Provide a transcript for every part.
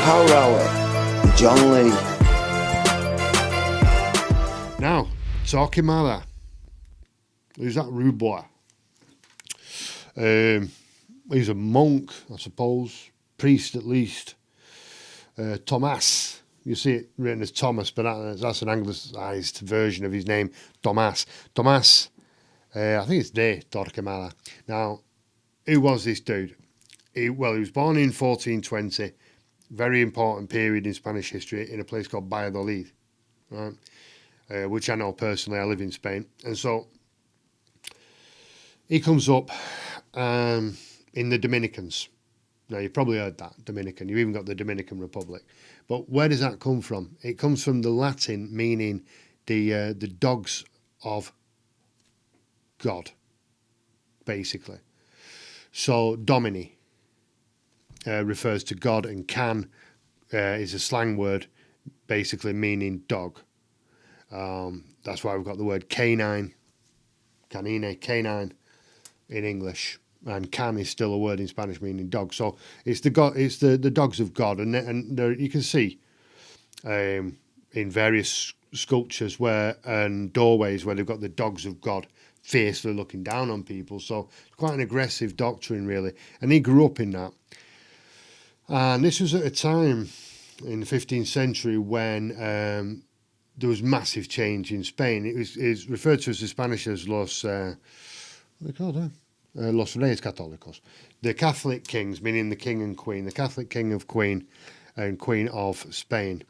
Power Hour with John Lee. Now, Torquemada. Who's that rude boy? He's a monk, I suppose. Priest, at least. Thomas. You see it written as Thomas, but that's an anglicised version of his name, Thomas. Thomas, I think it's de Torquemada. Now, who was this dude? He was born in 1420, very important period in Spanish history, in a place called Valladolid, right? Which I know personally. I live in Spain. And so he comes up in the Dominicans. Now, you've probably heard that, Dominican. You've even got the Dominican Republic. But where does that come from? It comes from the Latin meaning the dogs of God, basically. So Domini refers to God, and can is a slang word basically meaning dog. That's why we've got the word canine, canine, canine in English. And can is still a word in Spanish meaning dog. So it's the dogs of God, and there, you can see in various sculptures and doorways where they've got the dogs of God fiercely looking down on people. So it's quite an aggressive doctrine, really. And he grew up in that. And this was at a time in the 15th century when there was massive change in Spain. It's referred to as the Spanish as Los Reyes Católicos, the Catholic kings, meaning the king and queen, the Catholic king of Queen and Queen of Spain,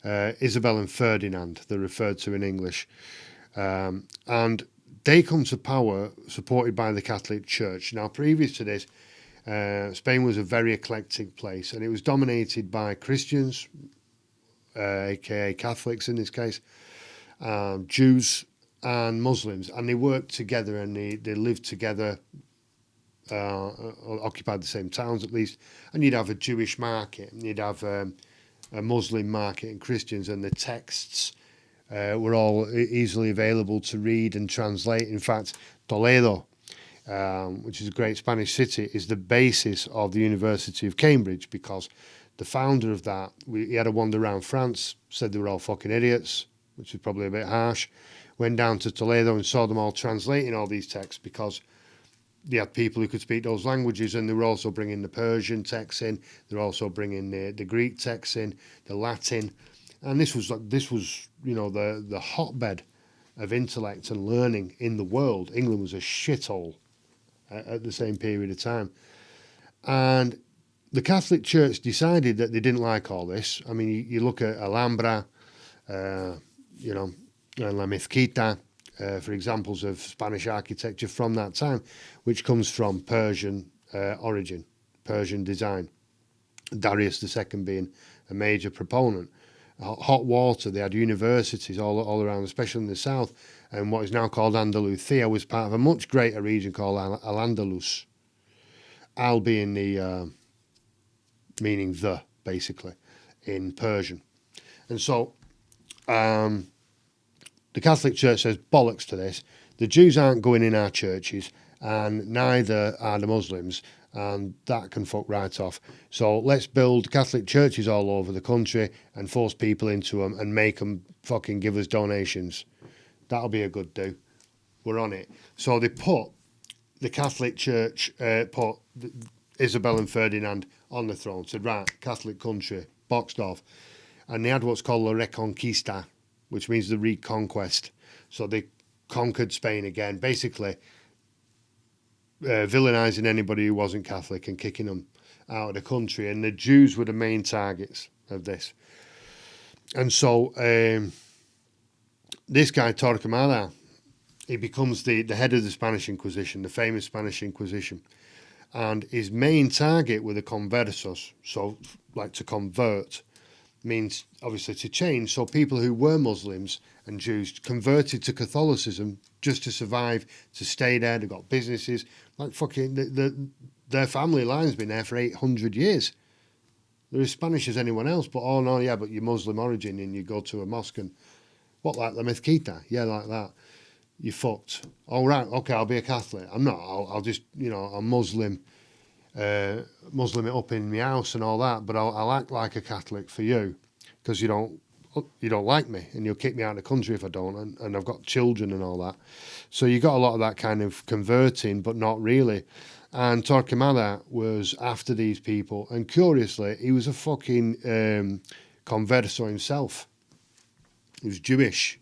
Isabel and Ferdinand, they're referred to in English. And they come to power supported by the Catholic Church. Now, previous to this, Spain was a very eclectic place, and it was dominated by Christians, aka Catholics in this case, Jews, and Muslims, and they worked together, and they lived together, occupied the same towns at least, and you'd have a Jewish market, and you'd have a Muslim market and Christians, and the texts were all easily available to read and translate. In fact, Toledo, which is a great Spanish city, is the basis of the University of Cambridge, because the founder of that, he had a wander around France, said they were all fucking idiots, which is probably a bit harsh, went down to Toledo and saw them all translating all these texts, because they had people who could speak those languages, and they were also bringing the Persian texts in, they're also bringing the Greek texts in, the Latin, and this was the hotbed of intellect and learning in the world. England was a shithole at the same period of time, and the Catholic Church decided that they didn't like all this. I mean, you look at Alhambra, La Mezquita, for examples of Spanish architecture from that time, which comes from Persian origin, Persian design. Darius II being a major proponent. Hot water, they had universities all around, especially in the south, and what is now called Andalusia was part of a much greater region called Al-Andalus. Al being the, meaning the, basically, in Persian. And so, the Catholic Church says bollocks to this. The Jews aren't going in our churches, and neither are the Muslims, and that can fuck right off. So let's build Catholic churches all over the country and force people into them and make them fucking give us donations. That'll be a good do. We're on it. So they put the Catholic Church, put Isabel and Ferdinand on the throne, said, right, Catholic country, boxed off. And they had what's called La Reconquista, which means the reconquest. So they conquered Spain again, basically villainising anybody who wasn't Catholic and kicking them out of the country. And the Jews were the main targets of this. And so this guy, Torquemada, he becomes the head of the Spanish Inquisition, the famous Spanish Inquisition. And his main target were the conversos, so like to convert, means obviously to change. So people who were Muslims and Jews converted to Catholicism just to survive, to stay there. They got businesses. Like fucking, their family line's been there for 800 years. They're as Spanish as anyone else, but oh no, yeah, but you're Muslim origin and you go to a mosque and, what, like La Mezquita? Yeah, like that. You're fucked. All right, okay, I'll be a Catholic. I'm not. I'll just, I'm Muslim. Muslim it up in my house and all that, but I'll act like a Catholic for you because you don't like me, and you'll kick me out of the country if I don't, and I've got children and all that. So you got a lot of that kind of converting, but not really. And Torquemada was after these people, and curiously, he was a fucking converso himself. He was Jewish,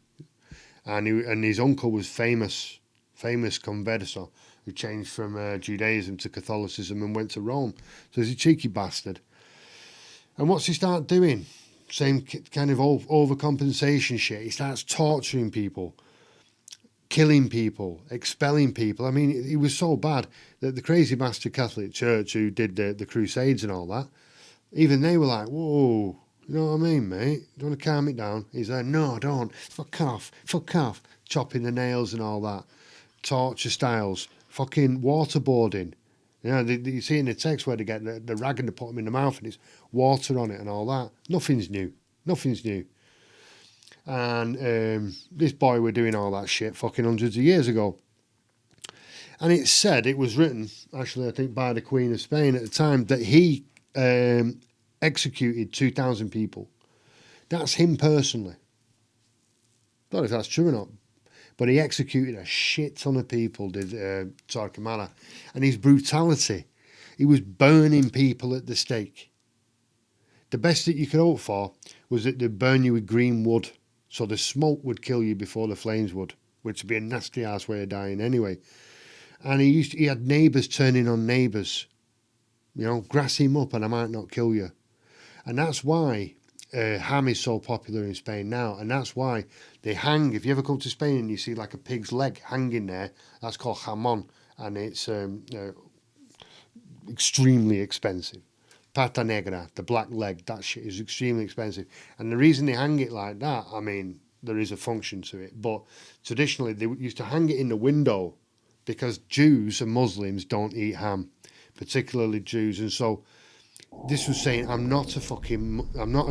and his uncle was famous converso who changed from Judaism to Catholicism and went to Rome. So he's a cheeky bastard. And what's he start doing? Same kind of overcompensation shit. He starts torturing people, killing people, expelling people. I mean, he was so bad that the crazy bastard Catholic Church who did the Crusades and all that, even they were like, whoa, you know what I mean, mate? Do you want to calm it down? He's like, no, don't. Fuck off. Chopping the nails and all that. Torture styles. Fucking waterboarding. You know, you see in the text where they get the rag and they put them in the mouth and it's water on it and all that. Nothing's new. And this boy were doing all that shit fucking hundreds of years ago. And it said, it was written, actually, I think by the Queen of Spain at the time, that he executed 2,000 people. That's him personally. Don't know if that's true or not. But he executed a shit ton of people, did Torquemada. And his brutality, he was burning people at the stake. The best that you could hope for was that they'd burn you with green wood, so the smoke would kill you before the flames would, which would be a nasty ass way of dying anyway. And he had neighbours turning on neighbours, you know, grass him up and I might not kill you. And that's why ham is so popular in Spain now, and that's why they hang. If you ever come to Spain and you see like a pig's leg hanging there, that's called jamon, and it's extremely expensive. Pata negra, the black leg, that shit is extremely expensive. And the reason they hang it like that, I mean, there is a function to it, but traditionally they used to hang it in the window because Jews and Muslims don't eat ham, particularly Jews, and so this was saying, I'm not a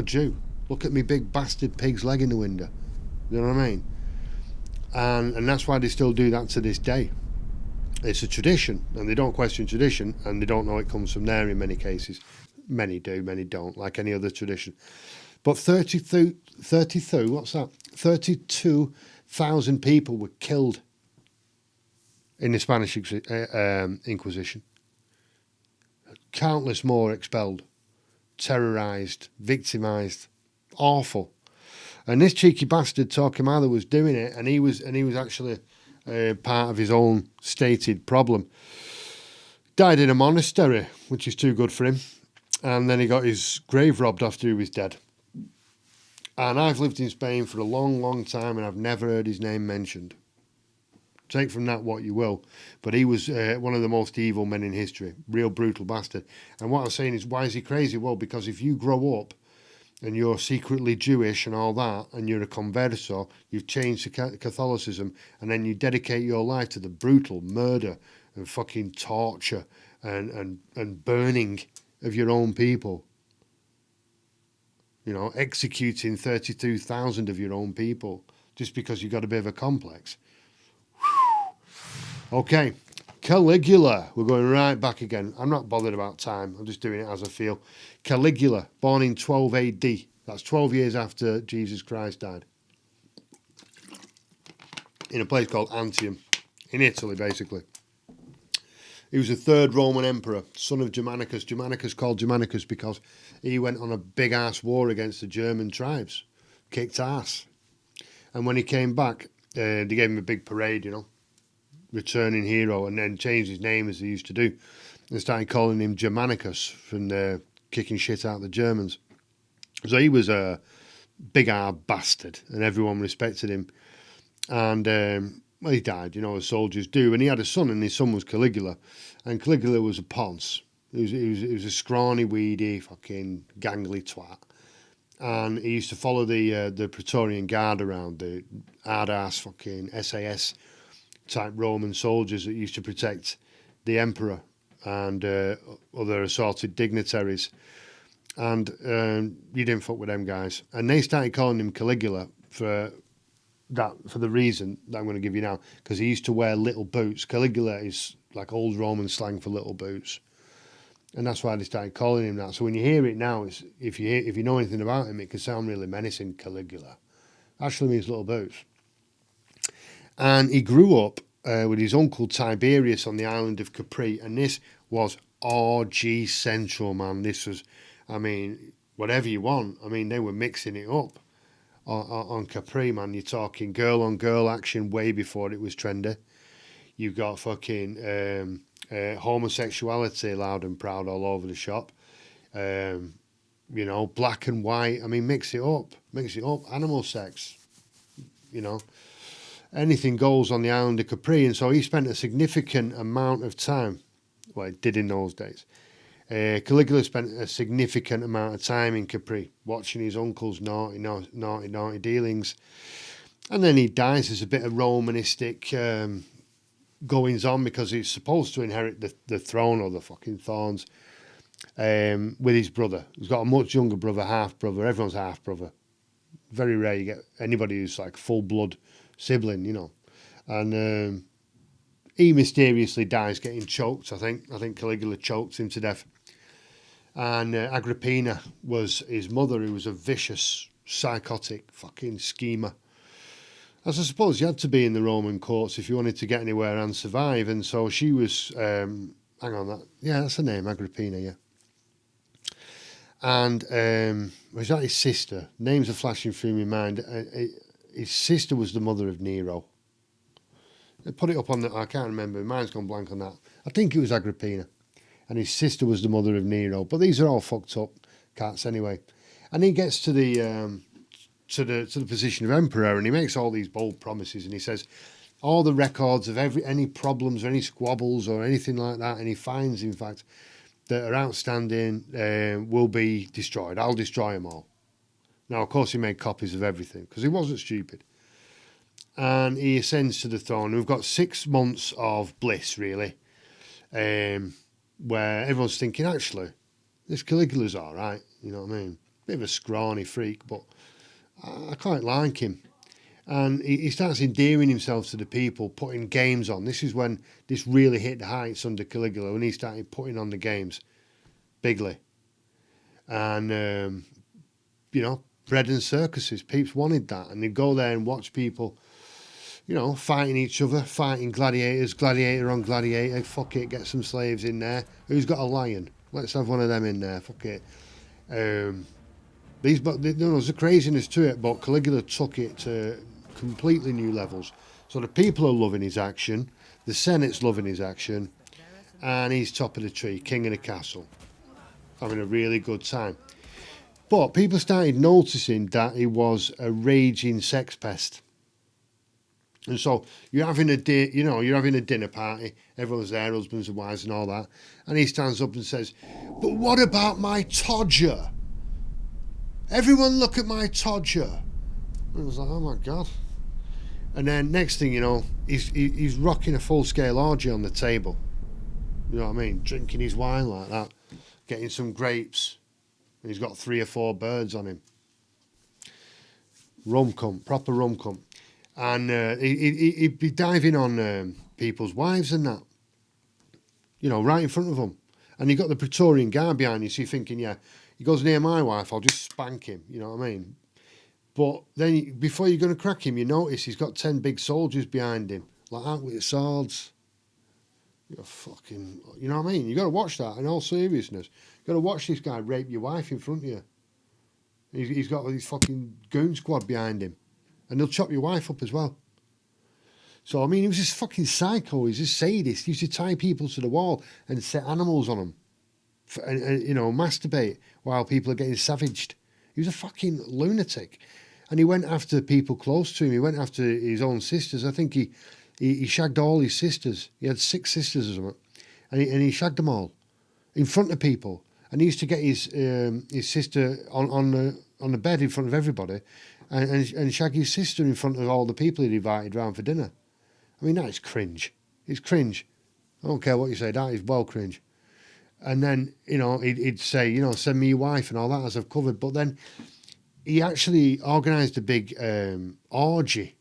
Jew. Look at me big bastard pig's leg in the window. You know what I mean? And that's why they still do that to this day. It's a tradition, and they don't question tradition, and they don't know it comes from there in many cases. Many do, many don't, like any other tradition. But 32,000 people were killed in the Spanish Inquisition. Countless more expelled, terrorised, victimised, awful. And this cheeky bastard Torquemada was doing it, and he was actually part of his own stated problem. Died in a monastery, which is too good for him, and then he got his grave robbed after he was dead. And I've lived in Spain for a long, long time, and I've never heard his name mentioned. Take from that what you will, but he was one of the most evil men in history, real brutal bastard. And what I'm saying is, why is he crazy? Well, because if you grow up and you're secretly Jewish and all that, and you're a converso, you've changed to Catholicism, and then you dedicate your life to the brutal murder and fucking torture and burning of your own people. You know, executing 32,000 of your own people just because you've got a bit of a complex. Okay, Caligula. We're going right back again. I'm not bothered about time. I'm just doing it as I feel. Caligula, born in 12 AD. That's 12 years after Jesus Christ died. In a place called Antium, in Italy, basically. He was the third Roman emperor, son of Germanicus. Germanicus called Germanicus because he went on a big-ass war against the German tribes. Kicked ass. And when he came back, they gave him a big parade, you know. Returning hero, and then changed his name as they used to do and started calling him Germanicus from kicking shit out of the Germans. So he was a big hard bastard and everyone respected him. And well, he died, you know, as soldiers do. And he had a son, and his son was Caligula, and Caligula was a ponce. He was a scrawny, weedy, fucking gangly twat. And he used to follow the Praetorian Guard around, the hard-ass fucking SAS type Roman soldiers that used to protect the emperor and other assorted dignitaries. And you didn't fuck with them guys. And they started calling him Caligula for the reason that I'm going to give you now, because he used to wear little boots. Caligula is like old Roman slang for little boots. And that's why they started calling him that. So when you hear it now, it's, if you know anything about him, it can sound really menacing. Caligula actually means little boots. And he grew up with his uncle Tiberius on the island of Capri, and this was orgy central, man. This was, I mean, whatever you want. I mean, they were mixing it up on Capri, man. You're talking girl on girl action way before it was trendy. You got fucking homosexuality loud and proud all over the shop. You know, black and white. I mean, mix it up. Animal sex. You know, anything goes on the island of Capri. And so he spent a significant amount of time, well, it did in those days. Caligula spent a significant amount of time in Capri, watching his uncle's naughty dealings. And then he dies. There's a bit of Romanistic goings on because he's supposed to inherit the throne or the fucking thorns with his brother. He's got a much younger brother, half brother. Everyone's half brother. Very rare you get anybody who's like full blood sibling, you know. And he mysteriously dies getting choked. I think Caligula choked him to death. And Agrippina was his mother, who was a vicious, psychotic fucking schemer. As I suppose you had to be in the Roman courts if you wanted to get anywhere and survive. And so she was, that's her name, Agrippina, yeah. And was that his sister? Names are flashing through my mind. His sister was the mother of Nero. They put it up on I can't remember. Mine's gone blank on that. I think it was Agrippina. And his sister was the mother of Nero. But these are all fucked up cats anyway. And he gets to the position of emperor, and he makes all these bold promises, and he says all the records of any problems or any squabbles or anything like that, and he finds, in fact, that are outstanding will be destroyed. I'll destroy them all. Now, of course, he made copies of everything because he wasn't stupid. And he ascends to the throne. We've got 6 months of bliss, really, where everyone's thinking, actually, this Caligula's all right. You know what I mean? Bit of a scrawny freak, but I quite like him. And he starts endearing himself to the people, putting games on. This is when this really hit the heights under Caligula, when he started putting on the games bigly. And, bread and circuses. Peeps wanted that. And they'd go there and watch people, fighting each other, fighting gladiators, gladiator on gladiator. Fuck it, get some slaves in there. Who's got a lion? Let's have one of them in there. Fuck it. There's a craziness to it, but Caligula took it to completely new levels. So the people are loving his action, the Senate's loving his action, and he's top of the tree, king of the castle, having a really good time. But people started noticing that he was a raging sex pest. And so you're having a dinner party, everyone's there, husbands and wives and all that, and he stands up and says, "But what about my Todger? Everyone look at my Todger." And I was like, oh my God. And then next thing you know, he's rocking a full-scale orgy on the table. You know what I mean? Drinking his wine like that, getting some grapes. And he's got 3 or 4 birds on him. Rum cunt, proper rum cunt. And he'd be diving on people's wives and that. Right in front of them. And you got the Praetorian Guard behind you, so you're thinking, yeah, he goes near my wife, I'll just spank him, you know what I mean? But then before you're going to crack him, you notice he's got 10 big soldiers behind him, like out with swords. You're fucking, you know what I mean? You got to watch that in all seriousness. You got to watch this guy rape your wife in front of you. He's got his fucking goon squad behind him, and they'll chop your wife up as well. So I mean, he was this fucking psycho. He's a sadist. He used to tie people to the wall and set animals on them, and masturbate while people are getting savaged. He was a fucking lunatic. And he went after people close to him. He went after his own sisters. I think he shagged all his sisters. He had 6 sisters or something. And he shagged them all in front of people. And he used to get his sister on the bed in front of everybody and shag his sister in front of all the people he'd invited round for dinner. I mean, that is cringe. It's cringe. I don't care what you say. That is well cringe. And then, he'd say, send me your wife and all that, as I've covered. But then he actually organised a big orgy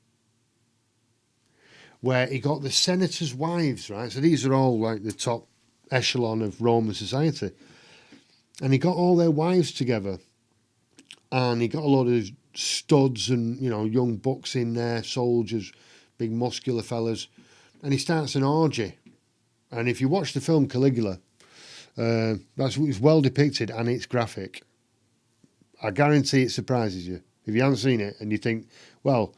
where he got the senators' wives, right? So these are all like the top echelon of Roman society. And he got all their wives together, and he got a lot of studs and, you know, young bucks in there, soldiers, big muscular fellas, and he starts an orgy. And if you watch the film Caligula, it's well depicted and it's graphic. I guarantee it surprises you. If you haven't seen it and you think, well,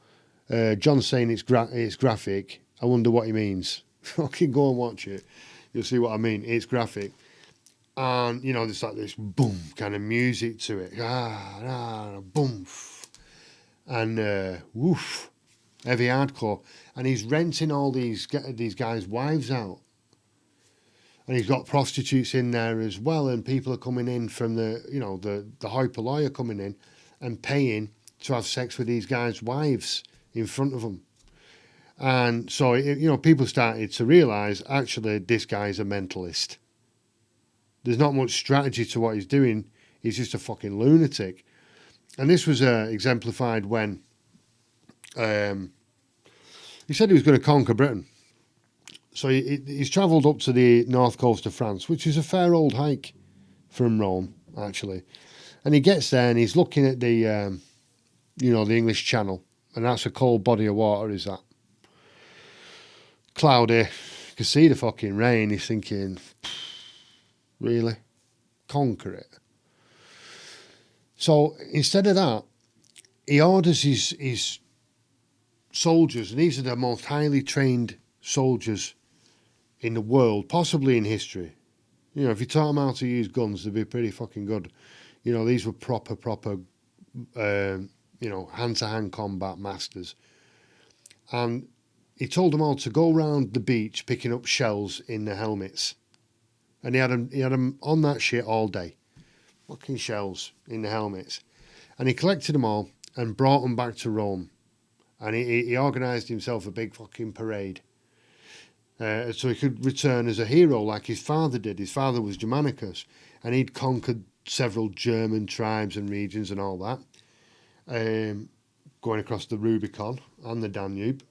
John's saying it's graphic, I wonder what he means. Fucking go and watch it. You'll see what I mean. It's graphic. And, you know, there's like this boom kind of music to it. Boom. And woof. Heavy hardcore. And he's renting all these guys' wives out. And he's got prostitutes in there as well. And people are coming in from the hoi polloi are coming in and paying to have sex with these guys' wives in front of them. And so, people started to realise, actually, this guy's a mentalist. There's not much strategy to what he's doing. He's just a fucking lunatic. And this was exemplified when he said he was going to conquer Britain. So he's travelled up to the north coast of France, which is a fair old hike from Rome, actually. And he gets there and he's looking at the English Channel. And that's a cold body of water, is that? Cloudy. You can see the fucking rain. He's thinking, really? Conquer it? So instead of that, he orders his soldiers, and these are the most highly trained soldiers in the world, possibly in history. You know, if you taught them how to use guns, they'd be pretty fucking good. You know, these were proper, hand-to-hand combat masters. And he told them all to go round the beach picking up shells in their helmets. And he had them on that shit all day. Fucking shells in the helmets. And he collected them all and brought them back to Rome. And he organised himself a big fucking parade. So he could return as a hero like his father did. His father was Germanicus. And he'd conquered several German tribes and regions and all that. Going across the Rubicon and the Danube.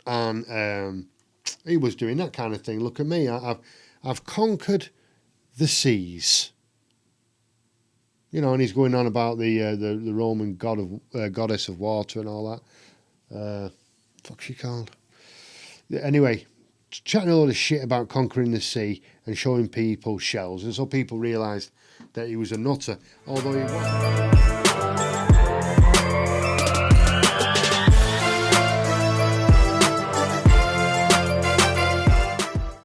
And he was doing that kind of thing. Look at me. I've conquered the seas. You know, and he's going on about the Roman goddess of water and all that. Fuck's she called? Anyway, chatting a lot of shit about conquering the sea and showing people shells. And so people realised that he was a nutter, although he wasn't.